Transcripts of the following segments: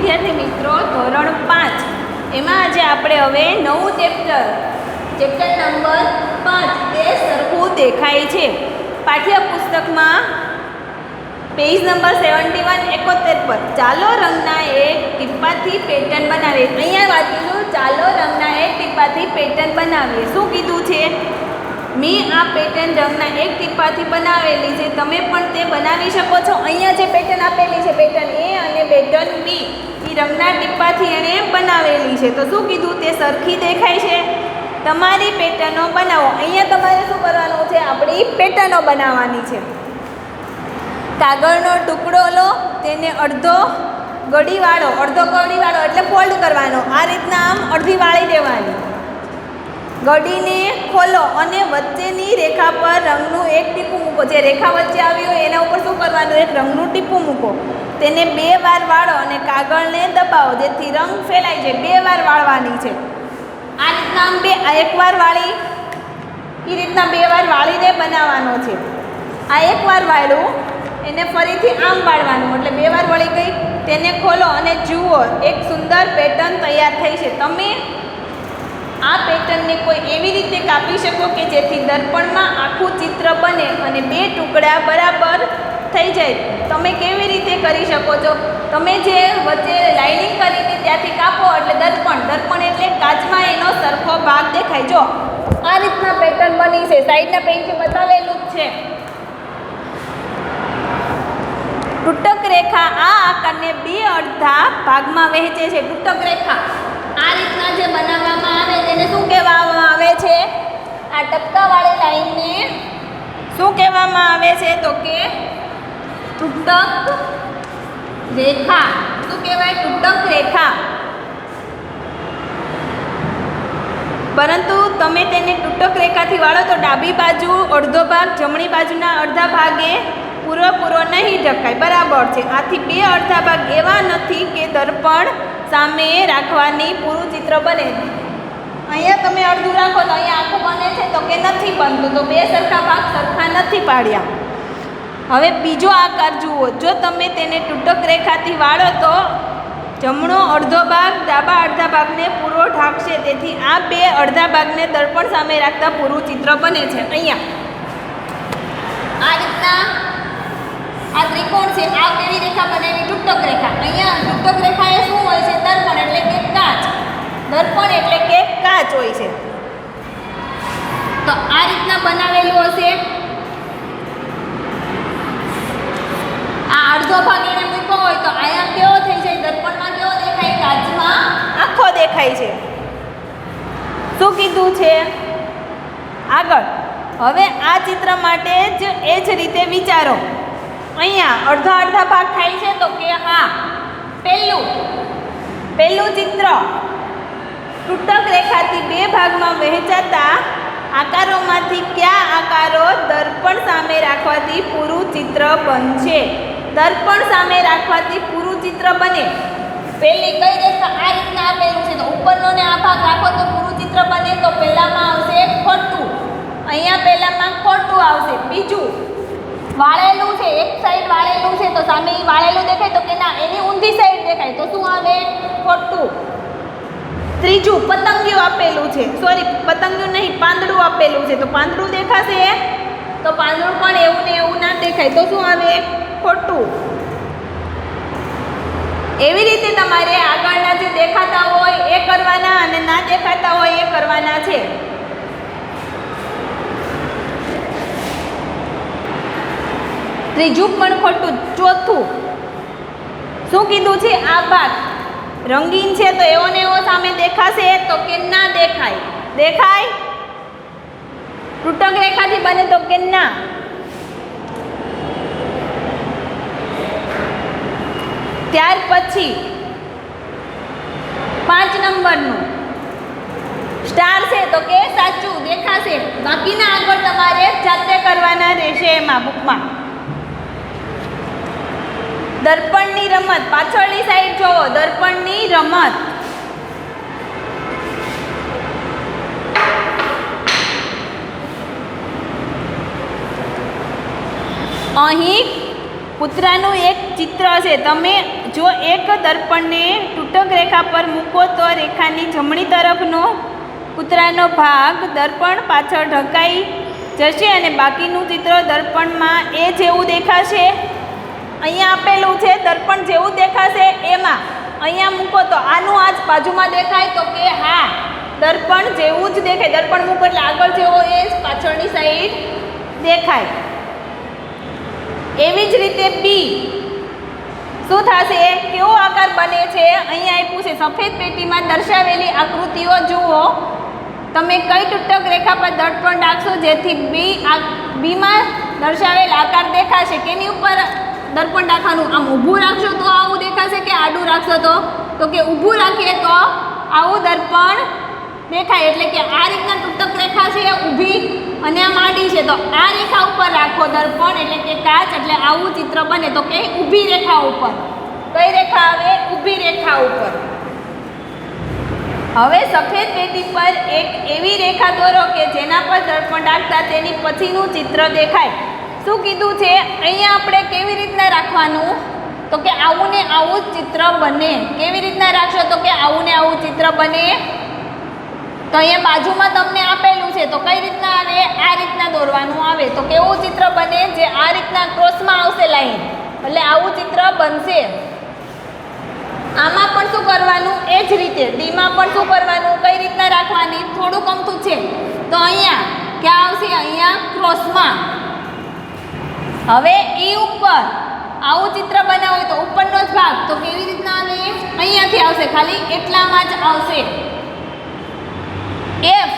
વિદ્યાર્થી મિત્રો ધોરણ 5 એમાં આજે આપણે હવે નવું ચેપ્ટર નંબર 5 એ સરખું દેખાય છે પાઠ્યપુસ્તકમાં પેજ નંબર 71 71 પર ચાલો રંગના એક ટીપાથી પેટર્ન બનાવીએ. અહીંયા વાંચીશું ચાલો રંગના એક ટીપાથી પેટર્ન બનાવીએ. શું કીધું છે? મેં આ પેટર્ન રંગના એક ટીપાથી બનાવેલી છે, તમે પણ તે બનાવી શકો છો. અહીંયા જે પેટર્ન આપેલી છે પેટર્ન એ અને પેટર્ન બી એ રંગના ટીપાથી એણે બનાવેલી છે. તો શું કીધું? તે સરખી દેખાય છે. તમારી પેટર્નો બનાવો. અહીંયા તમારે શું કરવાનું છે? આપણી પેટર્નો બનાવવાની છે. કાગળનો ટુકડો લો, તેને અડધો ગડીવાળો એટલે ફોલ્ડ કરવાનો. આ રીતના આમ અડધી વાળી દેવાની. ગડીને ખોલો અને વચ્ચેની રેખા પર રંગનું એક ટીપું મૂકો. જે રેખા વચ્ચે આવી હોય એના ઉપર શું કરવાનું? એક રંગનું ટીપું મૂકો. તેને 2 વાર વાળો અને કાગળને દબાવો જેથી રંગ ફેલાય છે. 2 વાર વાળવાની છે. આ રીતના આમ એકવાર વાળી એ રીતના 2 વાર વાળીને બનાવવાનો છે. આ એકવાર વાળ્યું એને ફરીથી આમ વાળવાનું એટલે 2 વાર વળી ગઈ. તેને ખોલો અને જુઓ, એક સુંદર પેટર્ન તૈયાર થઈ છે. તમે આ પેટર્નને કોઈ એવી રીતે કાપી શકો કે જેથી દર્પણમાં આખું ચિત્ર બને અને 2 ટુકડા બરાબર થઈ જાય. તમે કેવી રીતે કરી શકો છો? તમે જે વચ્ચે લાઇનિંગ કરી હતી ત્યાંથી કાપો એટલે દર્પણ એટલે કાચમાં એનો સરખો ભાગ દેખાય. જો આ રીતના પેટર્ન બની છે. સાઈડના પેજે બતાવેલું જ છે. તૂટક રેખા આ આકારને 2 અડધા ભાગમાં વહેંચે છે. તૂટક રેખા આ રીતના જે બનાવવામાં આવે તેને શું કહેવામાં આવે છે? આ ટપકાવાળી લાઈનને શું કહેવામાં આવે છે? તો કે તૂટક રેખા. શું કહેવાય? તૂટક રેખા. પરંતુ તમે તેને તૂટક રેખાથી વાળો તો ડાબી બાજુ અડધો ભાગ, જમણી બાજુના અડધા ભાગે પૂરો નહીં ઢકાય. બરાબર છે. આથી 2 અડધા ભાગ એવા નથી કે દર્પણ સામે રાખવાની પૂરું ચિત્ર બને. અહીંયા તમે અડધું રાખો તો અહીંયા આખું બને છે તો કે નથી બનતું. તો 2 સરખા ભાગ સરખા નથી પાડ્યા. હવે બીજો આકાર જુઓ. જો તમે તેને તૂટક રેખાથી વાળો તો જમણો અડધો ભાગ ડાબા અડધા ભાગને પૂરો ઢાંકશે. તેથી આ 2 અડધા ભાગને દર્પણ સામે રાખતા પૂરું ચિત્ર બને છે. અહીંયા આ રીતના આ ત્રિકોણ છે. આ કેવી રેખા બનાવી? તૂટક રેખા. અહીંયા તૂટક રેખા એ શું હોય છે? દર્પણ એટલે કે કાચ. દર્પણ એટલે કે કાચ હોય છે. તો આ રીતના બનાવેલું હશે. આ અડધો ભાગ એને મૂક્યો હોય તો અહીંયા કેવો થઈ જાય? દર્પણમાં કેવો દેખાય? કાચમાં આખો દેખાય છે. શું કીધું છે? આગળ હવે આ ચિત્ર માટે જ એ જ રીતે વિચારો. અહીંયા અડધા ભાગ થાય છે તો કે હા, પહેલું ચિત્ર તૂટક રેખાથી 2 ભાગમાં વહેંચાતા આકારોમાંથી કયા આકારો દર્પણ સામે રાખવાથી પૂરું ચિત્ર બનશે? દર્પણ સામે રાખવાથી પૂરું ચિત્ર બને. પહેલી કઈ રેખા? આ રીતના આપેલું છે તો ઉપરનો ને આ ભાગ રાખો તો પૂરું ચિત્ર બને. તો પહેલામાં આવશે ખોટું. અહીંયા પહેલામાં ખોટું આવશે. બીજું વાળેલું છે, એક સાઈડ વાળેલું છે તો સામે વાળેલું દેખાય તો કે ના, એની ઊંધી સાઈડ દેખાય તો શું આવે? ખોટું. ત્રીજું પતંગિયું આપેલું છે, પતંગિયું નહીં, પાંદડું આપેલું છે તો પાંદડું દેખાશે. તો પાંદડું પણ એવું ને એવું ના દેખાય તો શું આવે? ખોટું. એવી રીતે તમારે આગળના જે દેખાતા હોય એ કરવાના અને ના દેખાતા હોય એ કરવાના છે. ત્રીજું પણ ખોટું. ચોથું શું કીધું છે? આ ભાગ રંગીન છે તો એવો ને એવો સામે દેખાશે તો કે ના દેખાય. દેખાય? તૂટક રેખાથી બને તો કે ના. ત્યાર પછી 5 નંબરનું સ્ટાર છે તો કે સાચું દેખાશે. બાકીના આગળ તમારે જાતે કરવાના રહેશે એમાં બુકમાં. દર્પણની રમત પાછળની સાઈડ જોવો. દર્પણની રમત અહીં કૂતરાનું એક ચિત્ર છે. તમે જો એક દર્પણને તૂટક રેખા પર મૂકો તો રેખાની જમણી તરફનો ઉત્તરાયણનો ભાગ દર્પણ પાછળ ઢંકાઈ જશે અને બાકીનું ચિત્ર દર્પણમાં એ જેવું દેખાશે. અહીંયા આપેલું છે દર્પણ જેવું દેખાશે એમાં અહીંયા મૂકો તો આનું આ જ બાજુમાં દેખાય તો કે હા દર્પણ જેવું જ દેખાય. દર્પણ મૂકો એટલે આગળ જેવો એ પાછળની સાઈડ દેખાય. એવી જ રીતે બી શું થશે? કેવો આકાર બને છે અહીંયા આપ્યું છે. સફેદ પેટીમાં દર્શાવેલી આકૃતિઓ જુઓ. તમે કઈ તૂટક રેખા પર દર્પણ રાખશો જેથી બીમાં દર્શાવેલ આકાર દેખાશે? કેની ઉપર દર્પણ રાખવાનું? આમ ઊભું રાખશો તો આવું દેખાશે કે આડું રાખશો તો કે ઊભું રાખીએ તો આવું દર્પણ દેખાય. એટલે કે આ રીતના તૂટક રેખા છે ઊભી અને આમ આડી છે તો આ રેખા ઉપર રાખો દર્પણ એટલે કે કાચ, એટલે આવું ચિત્ર બને. તો કે ઊભી રેખા ઉપર. કઈ રેખા આવે? ઊભી રેખા ઉપર. હવે સફેદ પેટી પર એક એવી રેખા દોરો કે જેના પર દર્પણ રાખતા તેની પછીનું ચિત્ર દેખાય. શું કીધું છે અહીંયા? આપણે કેવી રીતના રાખવાનું? તો કે આવું ને આવું જ ચિત્ર બને. કેવી રીતના રાખશો? તો કે આવું ને આવું ચિત્ર બને. તો અહીંયા બાજુમાં તમને આપેલું છે તો કઈ રીતના આવે? આ રીતના દોરવાનું આવે. તો કેવું ચિત્ર બને? જે આ રીતના ક્રોસમાં આવશે લાઈન, એટલે આવું ચિત્ર બનશે. આમાં પણ શું કરવાનું? એ જ રીતે ડીમાં પણ શું કરવાનું? કઈ રીતના રાખવાની? થોડુંક અમથું છે તો અહીંયા ક્યાં આવશે? અહીંયા ક્રોસમાં. હવે ઈ ઉપર આવું ચિત્ર બનાવો તો ઉપરનો જ ભાગ તો કેવી રીતના આવે? અહીંયાથી આવશે, ખાલી એટલામાં જ આવશે. એફ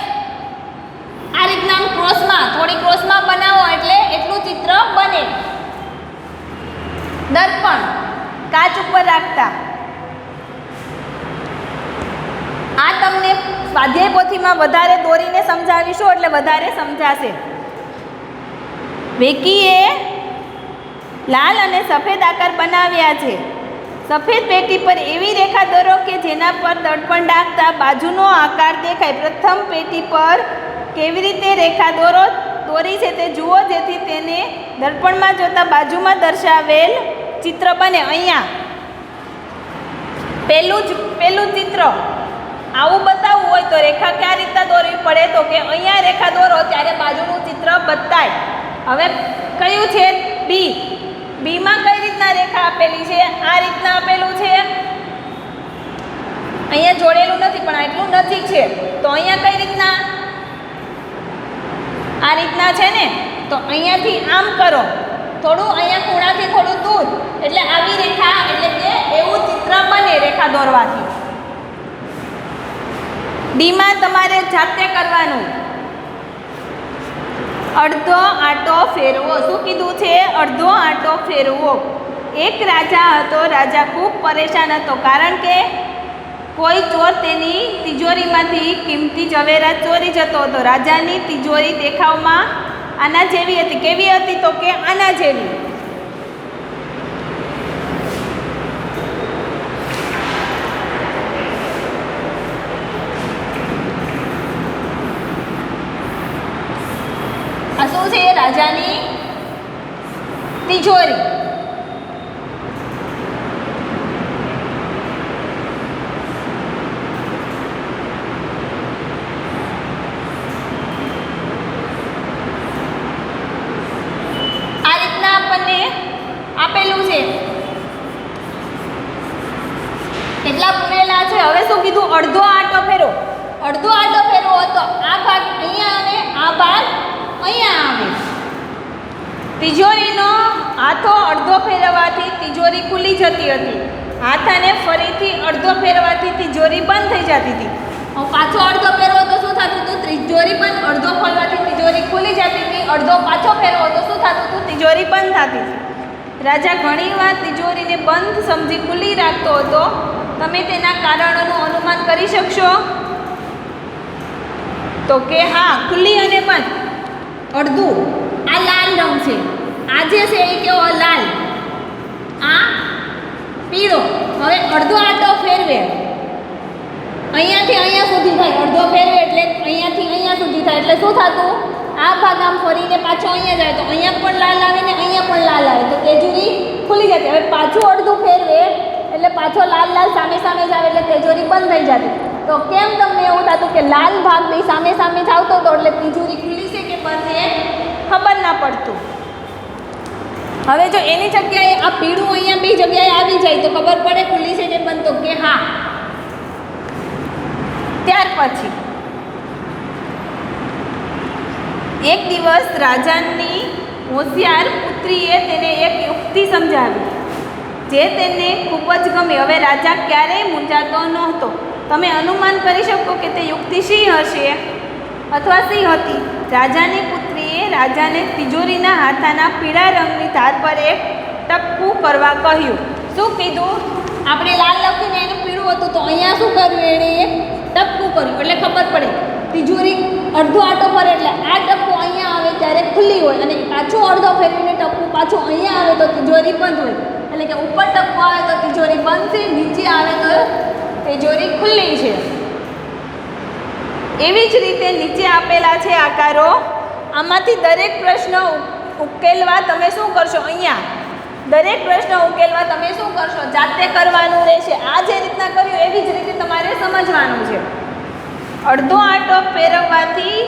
આ રીતના ક્રોસમાં, થોડી ક્રોસમાં બનાવો એટલે એટલું ચિત્ર બને. દર્પણ કાચ ઉપર રાખતા આ તમને સ્વાધ્યાય પોથીમાં વધારે દોરીને સમજાવીશું એટલે વધારે સમજાશે. વેકીએ લાલ અને સફેદ આકાર બનાવ્યા છે. સફેદ પેટી પર એવી રેખા દોરો કે જેના પર દર્પણ રાખતા બાજુનો આકાર દેખાય. પ્રથમ પેટી પર કેવી રીતે રેખા દોરી છે તે જુઓ જેથી તેને દર્પણમાં જોતા બાજુમાં દર્શાવેલ ચિત્ર બને. અહીંયા પેલું ચિત્ર આવું બતાવવું હોય તો રેખા કયા રીતના દોરવી પડે? તો કે અહીંયા રેખા દોરો ત્યારે બાજુનું ચિત્ર બતાય. હવે કયું છે? બી. બીમાં કઈ રીતના રેખા આપેલી છે? આ રીતના આપેલું છે. અહીંયા જોડેલું નથી પણ આટલું નજીક છે તો અહીંયા કઈ રીતના? આ રીતના છે ને તો અહીંયાથી આમ કરો, થોડું અહીંયા ખૂણાથી થોડું દૂર, એટલે આવી રેખા એટલે કે એવું ચિત્ર બને રેખા દોરવાથી. ડીમાં તમારે જાતે કરવાનું. અડધો આંટો ફેરવો. શું કીધું છે? અડધો આંટો ફેરવો. એક રાજા હતો. રાજા ખૂબ પરેશાન હતો કારણ કે કોઈ ચોર તેની તિજોરીમાંથી કિંમતી ઝવેરાત ચોરી જતો હતો. રાજાની તિજોરી દેખાવમાં આના જેવી હતી. કેવી હતી? તો કે આના જેવી. આ શું છે? રાજાની તિજોરી. આ રીતના આપણને આપેલું છે. કેટલા પૂરેલા છે? હવે શું કીધું? અડધો આંટો ફેરવો. અડધો આંટો ફેરવો તો આ ભાગ અહીંયા આવે, આ ભાગ અહીંયા આવે. તિજોરીનો હાથો અડધો ફેરવવાથી તિજોરી ખુલી જતી હતી. હાથાને ફરીથી અડધો ફેરવવાથી તિજોરી બંધ થઈ જતી હતી. પાછો અડધો ફેરવો તો શું થતું હતું? તિજોરી બંધ. અડધો ખોલવાથી તિજોરી ખુલી જતી હતી. અડધો પાછો ફેરવો તો શું થતું હતું? તિજોરી બંધ થતી હતી. રાજા ઘણીવાર તિજોરીને બંધ સમજી ખુલ્લી રાખતો હતો. તમે તેના કારણોનું અનુમાન કરી શકશો? તો કે હા, ખુલ્લી અને બંધ. અડધું આ લાલ રંગ છે, આ જે છે એ કેવો? લાલ. આ પીળો. હવે અડધો આંટો ફેરવે, અહીંયાથી અહીંયા સુધી થાય. અડધો ફેરવે એટલે અહીંયાથી અહીંયા સુધી થાય. એટલે શું થતું? આ ભાગ આમ ફરીને પાછો અહીંયા જાય તો અહીંયા પણ લાલ આવે ને અહીંયા પણ લાલ આવે તો તિજોરી ખુલી જતી. હવે પાછું અડધું ફેરવે સામે જ આવે એટલે તિજોરી બંધ થઈ જતી. તો કેમ તમને એવું થતું કે લાલ ભાગ બે સામે સામે જ આવતો હતો એટલે તિજોરી ખુલ્લી છે કે બંધ એ ખબર ના પડતું. હવે જો એની જગ્યાએ આ પીળું અહીંયા બે જગ્યાએ આવી જાય તો ખબર પડે ખુલ્લી છે કે બંધ, તો કે હા. ત્યાર પછી એક દિવસ રાજાની હોશિયાર પુત્રીએ તેને એક યુક્તિ સમજાવી જે તેને ખૂબ જ ગમી. હવે રાજા ક્યારેય મૂંઝાતો નહોતો. તમે અનુમાન કરી શકો કે તે યુક્તિ શી હશે અથવા શી હતી. રાજાની પુત્રીએ રાજાને તિજોરીના હાથાના પીળા રંગની ધાર પર એક ટપકું કરવા કહ્યું. શું કીધું? આપણે લાલ લખ્યું ને એનું પીળું હતું તો અહીંયા શું કર્યું, એણે એક ટપકું કર્યું એટલે ખબર પડે તિજોરી અડધો આટો ફરે એટલે આ ટપકું અહીંયા આવે ત્યારે ખુલ્લી હોય અને પાછો અડધો ફેરવીને ટપકું પાછું અહીંયા આવે તો તિજોરી બંધ હોય. એટલે કે ઉપર ટપકું આવે તો તિજોરી બંધ છે, નીચે આવે તો તિજોરી ખુલ્લી છે. એવી જ રીતે નીચે આપેલા છે આકારો. આમાંથી દરેક પ્રશ્ન ઉકેલવા તમે શું કરશો? અહીંયા દરેક પ્રશ્ન ઉકેલવા તમે શું કરશો? જાતે કરવાનું રહેશે. આ જે રીતના કર્યું એવી જ રીતે તમારે સમજવાનું છે. અડધો આંટો ફેરવવાથી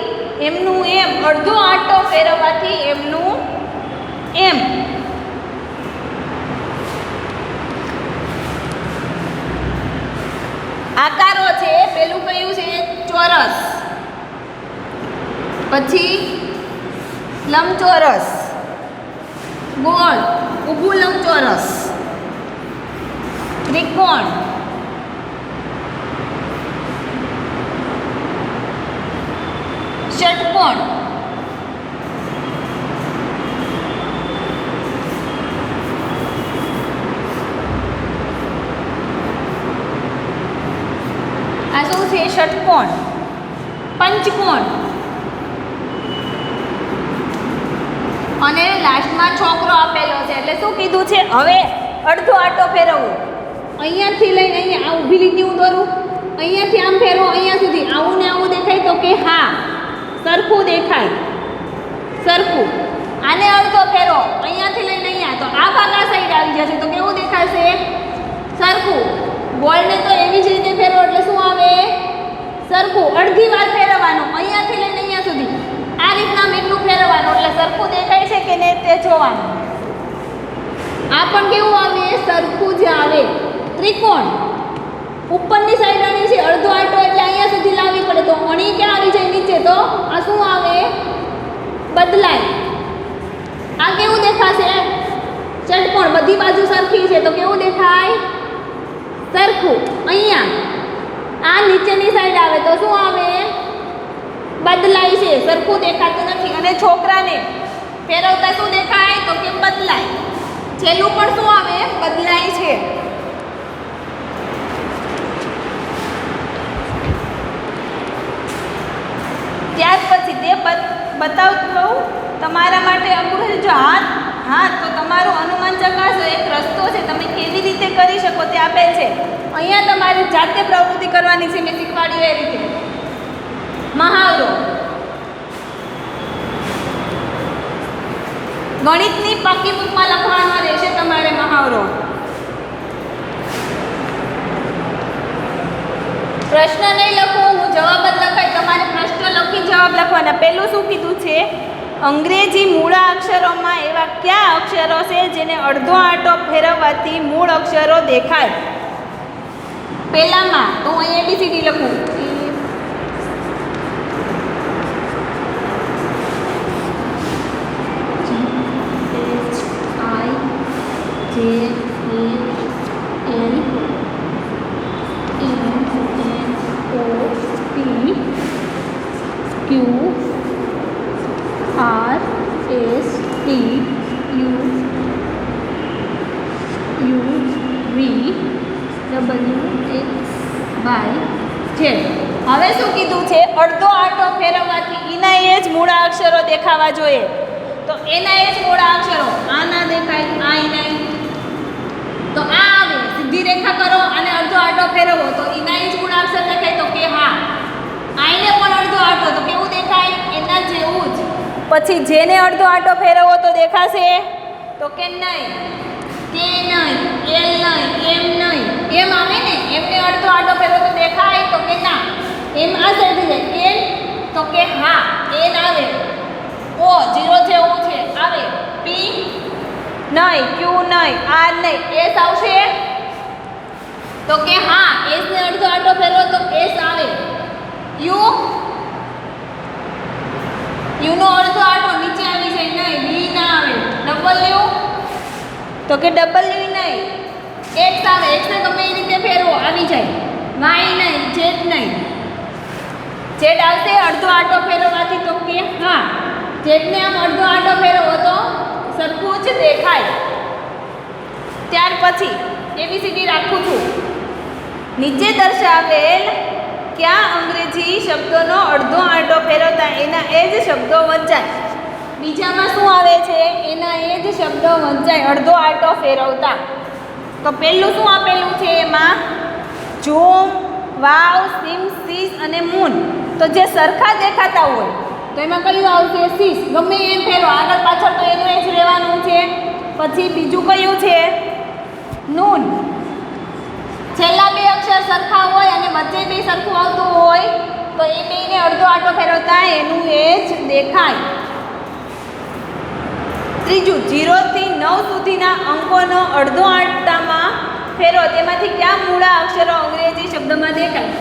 એમનું એમ, અડધો આંટો ફેરવવાથી એમનું એમ. આકારો છે. પેલું કયું છે? ચોરસ, પછી લંબચોરસ, ગોળ, ઊભું લંબચોરસ, ત્રિકોણ, ષટકોણ, આ શું છે? ષટકોણ, પંચકોણ અને લાસ્ટમાં છોકરો આપેલો છે. એટલે શું કીધું છે? હવે અડધો આંટો ફેરવવો. અહીંયાથી લઈને અહીંયા આ ઊભી લીટી હું દોરું, અહીંયાથી આમ ફેરવો અહીંયા સુધી, આવું ને આવું દેખાય તો કે હા સરખું દેખાય, સરખું. આને અડધો ફેરવો અહીંયાથી લઈને અહીંયા તો આ ભાગ આ સાઈડ આવી જશે તો કેવું દેખાશે? સરખું. ગોળને તો એવી જ રીતે ફેરવો એટલે શું આવે? સરખું. અડધી વાર ફેરવવાનું અહીંયાથી લઈને અહીંયા સુધી, આ રીતના એટલું ફેરવવાનું એટલે સરખું દેખાય છે કે નહીં તે જોવાનું. આ પણ કેવું આવે? સરખું જ આવે. ત્રિકોણ ઉપરની સાઈડ અણી છે, અડધો આંટો એટલે અહીંયા સુધી લાવવી પડે તો અણી ક્યાં આવી જાય? નીચે. તો આ શું આવે? બદલાય. આ કેવું દેખાશે? ષટકોણ. બધી બાજુ સરખી છે તો કેવું દેખાય? સરખું. અહીંયા આ નીચેની સાઈડ આવે તો શું આવે? બદલાય છે, સરખું દેખાતું નથી. અને છોકરાને ફેરવતા શું દેખાય? તો કે બદલાય. છેલ્લું પણ શું આવે? બદલાય છે. ત્યાર પછી તે બતાવતું તમારા માટે અઘરું છે. જો હાથ તો તમારું અનુમાન ચકાસો. એક રસ્તો છે, તમે કેવી રીતે કરી શકો તે આપેલ છે. અહીંયા તમારે જાતે પ્રવૃત્તિ કરવાની છે, મેં શીખવાડ્યું એ રીતે. મહાવરો. ગણિતની પાકી બુકમાં લખવાનો રહેશે તમારે મહાવરો. પ્રશ્ન નહીં લખવું, હું જવાબ જ લખાય. તમારે પ્રશ્ન લખી જવાબ લખવાના. પહેલું શું કીધું છે? અંગ્રેજી મૂળાક્ષરોમાં એવા કયા અક્ષરો છે જેને અડધો આંટો ફેરવવાથી મૂળ અક્ષરો દેખાય? પહેલામાં તો હું અહીં ABCD લખું. હવે શું કીધું છે? અડધો આંટો ફેરવવાથી એના એ જ મૂળાક્ષરો દેખાવા જોઈએ. તો એના એ જ મૂળાક્ષરો આ ના દેખાય, આ એના તો આ આવે. સીધી રેખા કરો અને અડધો આંટો ફેરવો તો એના એ જ મૂળાક્ષર દેખાય તો કે હા. આઈને પણ અડધો આંટો તો કેવું દેખાય? એના જેવું જ. પછી જેને અડધો આંટો ફેરવો તો દેખાશે તો કે નહીં, કે નહીં, એલ નહીં, એમ નહીં. એમ આવે ને, એમને ઓ 0 જેવું છે આવે. પી નહીં, ક્યુ નહીં, આર નહીં, એસ આવશે તો કે હા એસ ને અડધો આટો ફેરવો તો એસ આવે. યુ યુ નો અડધો આટો નીચે આવી જાય નહીં, બી ના આવે. ડબલ્યુ તો કે ડબલ્યુ નહીં, એક્સ આવે, એક્સ ને ગમે એ રીતે ફેરવો આવી જાય. વાય નહીં, ઝેડ નહીં, ઝેડ આવશે અડધો આટો ફેરવવાથી તો કે હા ઝેડને આમ અડધો આટો ફેરવો તો સરખું જ દેખાય. ત્યાર પછી એબીસીડી રાખું છું. નીચે દર્શાવેલ કયા અંગ્રેજી શબ્દોનો અડધો આટો ફેરવતા એના એ જ શબ્દો વંચાય. બીજામાં શું આવે છે? એના એ જ શબ્દો વંચાય અડધો આટો ફેરવતા. તો પહેલું શું આપેલું છે એમાં? ઝૂમ, વાવ, સીમ, સીસ અને મૂન. તો જે સરખા દેખાતા હોય તો એમાં કયું આવશે? સીસ. ગમે એમ ફેરવો, આગળ પાછળ તો એનું એ જ રહેવાનું છે. પછી બીજું કયું છે? નૂન. છેલ્લા બે અક્ષર સરખા હોય અને વચ્ચે બે સરખું આવતું હોય તો એ બેને અડધો આટો ફેરવતા એનું એ જ દેખાય. ત્રીજું 0 થી 9 સુધીના અંકોનો અડધો આટામાં ફેરવો તેમાંથી કયા મૂળા અક્ષરો અંગ્રેજી શબ્દમાં દેખાય?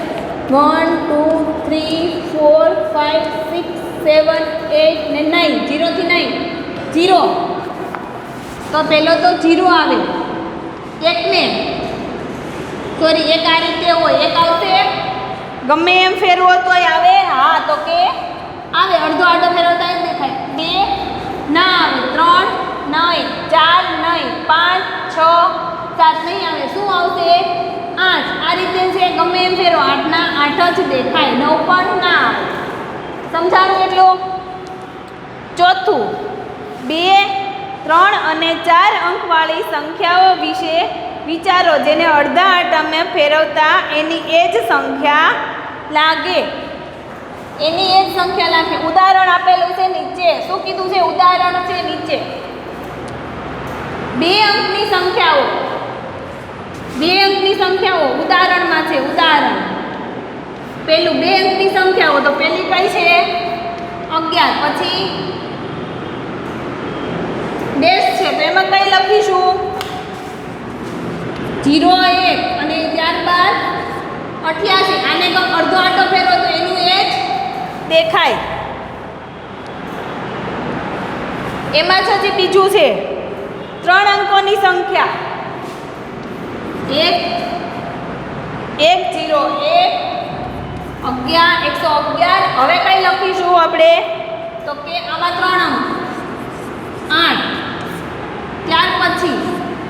1 2 3 4 5 6 7 8 ને 9. 0 થી 9 0. તો પહેલો તો 0 આવે. એકને સોરી એક આ રીતે હોય, એક આવશે ગમે એમ ફેરવો તોય આવે. હા તો કે આવે અડધો આટો ફેરવતા જ દેખાય. 2 ના આવે, 3 નહીં, 4 નહીં, 5 6 7 નહીં આવે. શું આવશે? 8. આ રીતે છે ગમે એમ ફેરવો 8 ના 8 જ દેખાય. 9 પણ ના આવે. સમજાણું એટલું? ચોથું 2 3 અને 4 અંકવાળી સંખ્યાઓ વિશે વિચારો જેને અડધા આટામાં ફેરવતા એની એ જ સંખ્યા લાગે. એની એ જ સંખ્યા લાગે. ઉદાહરણ આપેલું છે નીચે. શું કીધું છે? ઉદાહરણ છે નીચે. 2 અંકની સંખ્યાઓ, 2 અંકની સંખ્યાઓ ઉદાહરણમાં છે. ઉદાહરણ પેલું 2 અંકની સંખ્યાઓ તો પેલી કઈ છે? 11. પછી ડેશ છે તો એમાં કઈ લખીશું? 0 1 અને ત્યારબાદ 88. આને અડધો આટો ફેરવો તો એનું એ જ દેખાય. એમાં જ હજી બીજું છે 3 અંકોની સંખ્યા 1 1 0 1 11 111. હવે કઈ લખીશું આપણે? તો કે આમાં 3 અંક 8. ત્યાર પછી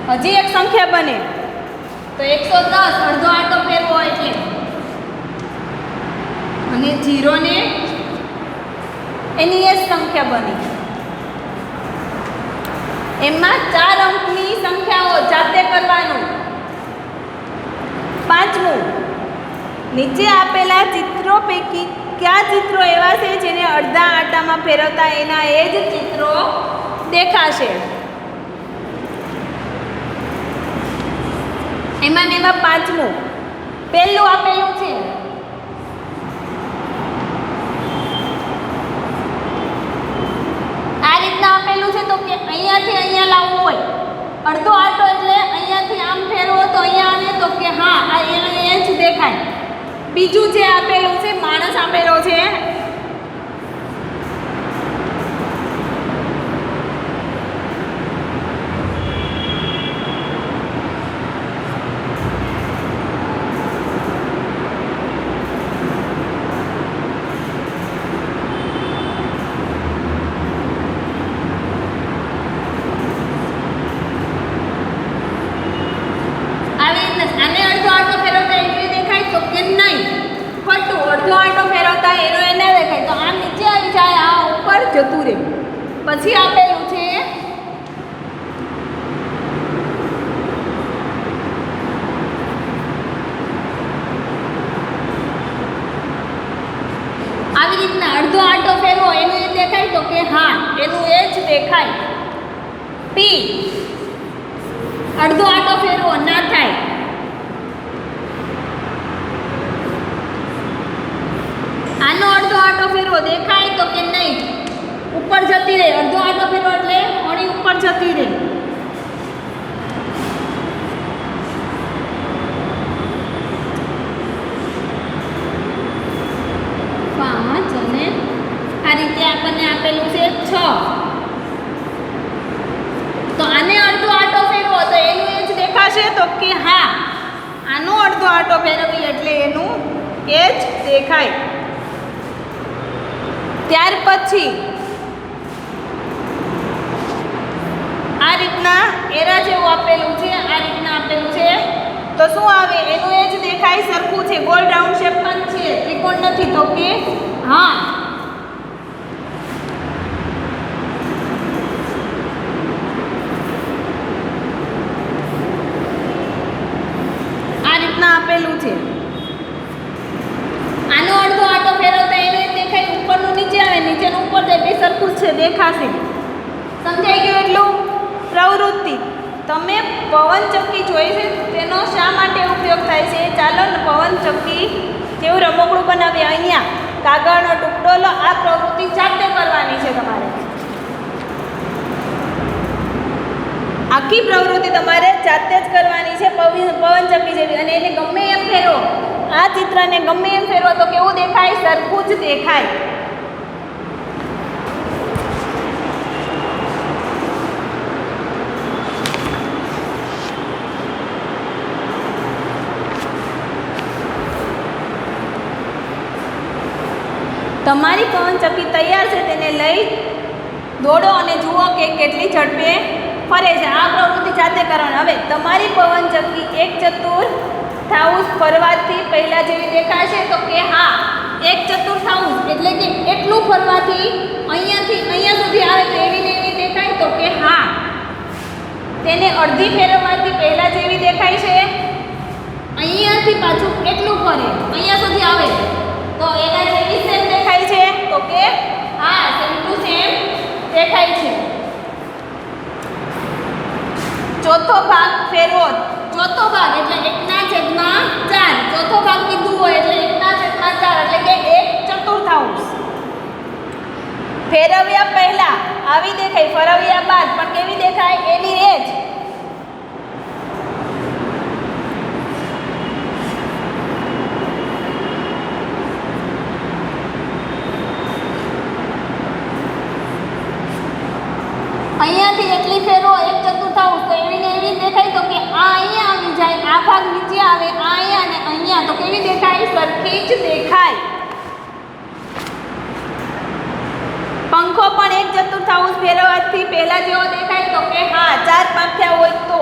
હજી એક સંખ્યા બને તો 110. અડધો આટો ફેરવો એટલે અને 0 ને એની એ સંખ્યા બની. એમાં 4 અંકની સંખ્યાઓ જાતે કરવાનું. પાંચમું નીચે આપેલા ચિત્રો પૈકી કયા ચિત્રો એવા છે જેને અડધા આટામાં ફેરવતા એના એ જ ચિત્રો દેખાશે? એમાં ને એમાં પાંચમું પહેલું આપેલું છે આ રીતના આપેલું છે તો કે અહીંયાથી અહીંયા લાવવું હોય અડધો આટો એટલે અહીંયાથી આમ ફેરવો તો અહીંયા આવે તો કે હા આ એ જ દેખાય. બીજું જે આપેલું છે માણસ આપેલો છે જતું રહે. પછી આપેલું છે આવી રીતના અડધો આટો ફેરવો એનું એ દેખાય તો કે હા એનું એ જ દેખાય. પી અડધો આટો ફેરવો ના થાય. આનો અડધો આટો ફેરવો દેખાય તો કે નહીં ઉપર જતી જતી રહે. 5 અને આ રીતે આપણને આપેલું છે 6. તો આને અડધો આટો ફેરવો તો એનું એ જ દેખાશે? તો કે હા, આનો અડધો આટો ફેરવીએ એટલે એનું એ જ દેખાય. ત્યાર પછી આ રીતના એરા જેવું આપેલું છે, આ રીતના આપેલું છે તો શું આવે? એનું એ જ દેખાય, સરખું છે, ગોળ રાઉન્ડ શેપમાં જ છે, ત્રિકોણ નથી. તો કે હા. આ રીતના આપેલું છે. આનો અડધો આટો ફેરવતા એનું એ દેખાય, ઉપરનું નીચે આવે, નીચેનું ઉપર જાય, બે સરખું જ છે, દેખાશે. સમજાઈ ગયું એટલું? પ્રવૃત્તિ. તમે પવનચક્કી જોઈ છે, તેનો શા માટે ઉપયોગ થાય છે? ચાલો ને પવનચક્કી જેવું રમકડું બનાવીએ. અહીંયા કાગળનો ટુકડો લો. આ પ્રવૃત્તિ જાતે કરવાની છે તમારે. આખી પ્રવૃત્તિ તમારે જાતે જ કરવાની છે, પવનચક્કી જેવી. અને એને ગમે એમ ફેરવો, આ ચિત્રને ગમે એમ ફેરવો તો કેવું દેખાય? સરખું જ દેખાય. તમારી પવનચક્કી તૈયાર છે, તેને લઈ દોડો અને જુઓ કે કેટલી ઝડપે ફરે છે. આ પ્રવૃત્તિ જાતે કરવાની. હવે તમારી પવનચક્કી 1 ચતુર્થાંશ ફરવાથી પહેલાં જેવી દેખાશે? તો કે હા, 1 ચતુર્થાંશ એટલે કે એટલું ફરવાથી અહીંયાથી અહીંયા સુધી આવે તો એવી ને એવી દેખાય? તો કે હા. તેને અડધી ફેરવવાથી પહેલાં જેવી દેખાય છે? અહીંયાથી પાછું એટલું ફરે, અહીંયા સુધી આવે તો એના જેવી સેમ દેખાય છે? તો કે હા, સેમ ટુ સેમ દેખાય છે. ચોથો ભાગ ફેરવો. ચોથો ભાગ એટલે 1/4. ચોથો ભાગ કીધું હોય એટલે 1/4 એટલે કે 1 ચતુર્થાંશ. ફેરવ્યા પહેલા આવી દેખાય, ફેરવ્યા બાદ પણ કેવી દેખાય? એની એ જ. અહીંયાથી એટલી ફેરવો 1 ચતુર્થાંશ તો એવી ને એવી દેખાય? તો કે આ અહીંયા આવી જાય, આ ભાગ નીચે આવે, આ અહીંયા અને અહીંયા તો કેવી દેખાય? સરખી જ દેખાય. પંખો પણ 1 ચતુર્થાંશ ફેરવવાથી પહેલા જેવો દેખાય? તો કે હા, 4 પાંખ્યા હોય તો.